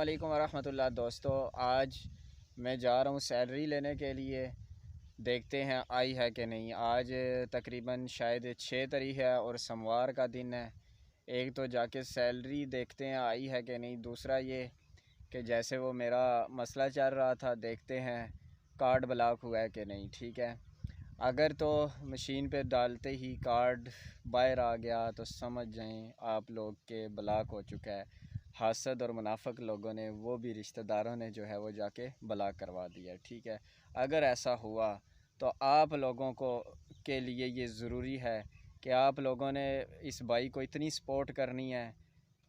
वालेकुम वरहमतुल्लाह। दोस्तों, आज मैं जा रहा हूँ सैलरी लेने के लिए। देखते हैं आई है कि नहीं। आज तकरीबन शायद 6 तारीख है और सोमवार का दिन है। एक तो जाके सैलरी देखते हैं आई है कि नहीं। दूसरा ये कि जैसे वो मेरा मसला चल रहा था, देखते हैं कार्ड ब्लॉक हुआ है कि नहीं। ठीक है, अगर तो मशीन पे डालते ही कार्ड बाहर आ गया तो समझ जाएं आप लोग के ब्लॉक हो चुका है। हासद और मुनाफिक लोगों ने, वो भी रिश्तेदारों ने जो है वो जाके ब्लॉक करवा दिया। ठीक है, अगर ऐसा हुआ तो आप लोगों को के लिए ये ज़रूरी है कि आप लोगोों ने इस भाई को इतनी सपोर्ट करनी है।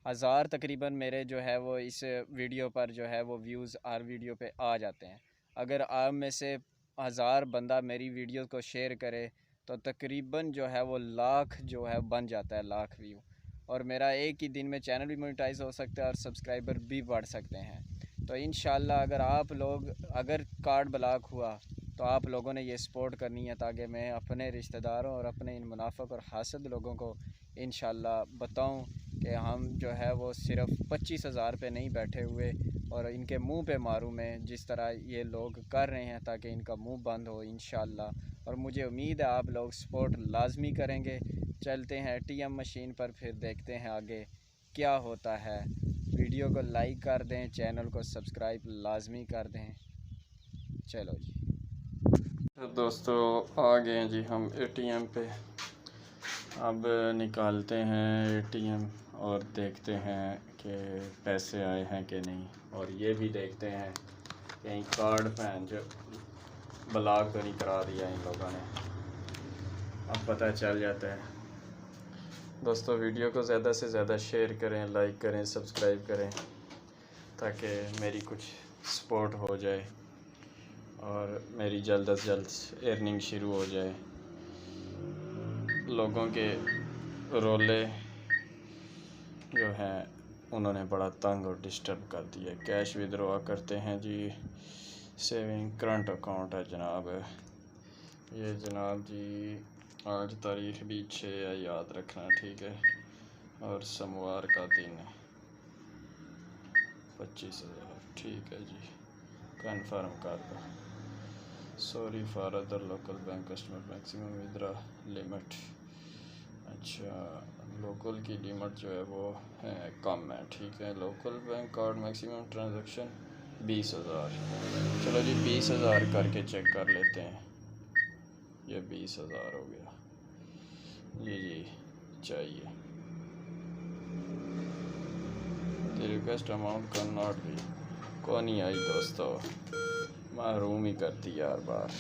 हज़ार तकरीबन मेरे जो है वो इस वीडियो पर जो है वो व्यूज़ हर वीडियो पे आ जाते हैं। अगर आप में से 1000 बंदा मेरी वीडियो को शेयर करे तो तकरीबन जो है वो लाख जो है बन जाता है, लाख व्यू। और मेरा एक ही दिन में चैनल भी मोनेटाइज हो सकता है और सब्सक्राइबर भी बढ़ सकते हैं। तो इंशाल्लाह अगर आप लोग, अगर कार्ड ब्लॉक हुआ तो आप लोगों ने ये सपोर्ट करनी है, ताकि मैं अपने रिश्तेदारों और अपने इन मुनाफिक और हासद लोगों को इंशाल्लाह बताऊं कि हम जो है वो सिर्फ 25,000 पे नहीं बैठे हुए और इनके मुंह पे मारूं मैं, जिस तरह ये लोग कर रहे हैं, ताकि इनका मुंह बंद हो इंशाल्लाह। और मुझे उम्मीद है आप लोग सपोर्ट लाजमी करेंगे। चलते हैं एटीएम मशीन पर, फिर देखते हैं आगे क्या होता है। वीडियो को लाइक कर दें, चैनल को सब्सक्राइब लाजमी कर दें। चलो जी। तो दोस्तों आ गए हैं जी हम एटीएम पे। अब निकालते हैं एटीएम और देखते हैं कि पैसे आए हैं कि नहीं। और ये भी देखते हैं कहीं कार्ड फैन जो ब्लॉक तो नहीं करा दिया इन लोगों ने। अब पता चल जाता है। दोस्तों, वीडियो को ज़्यादा से ज़्यादा शेयर करें, लाइक करें, सब्सक्राइब करें, ताकि मेरी कुछ सपोर्ट हो जाए और मेरी जल्द से जल्द अर्निंग शुरू हो जाए। लोगों के रोले जो हैं उन्होंने बड़ा तंग और डिस्टर्ब कर दिया। कैश विड्रॉ करते हैं जी, सेविंग करंट अकाउंट है जनाब। ये जनाब जी आज तारीख भी 6 है, याद रखना, ठीक है। और सोमवार का दिन है। 25,000, ठीक है जी, कन्फर्म कर दो। Sorry for other local bank customer maximum withdraw limit. अच्छा, लोकल की लिमिट जो है वो है कम है, ठीक है। Local bank card maximum transaction 20,000। चलो जी 20,000 करके चेक कर लेते हैं। ये 20,000 हो गया जी चाहिए। The request amount can not be, कौन नहीं आई दोस्तों, महरूम ही करती यार बार।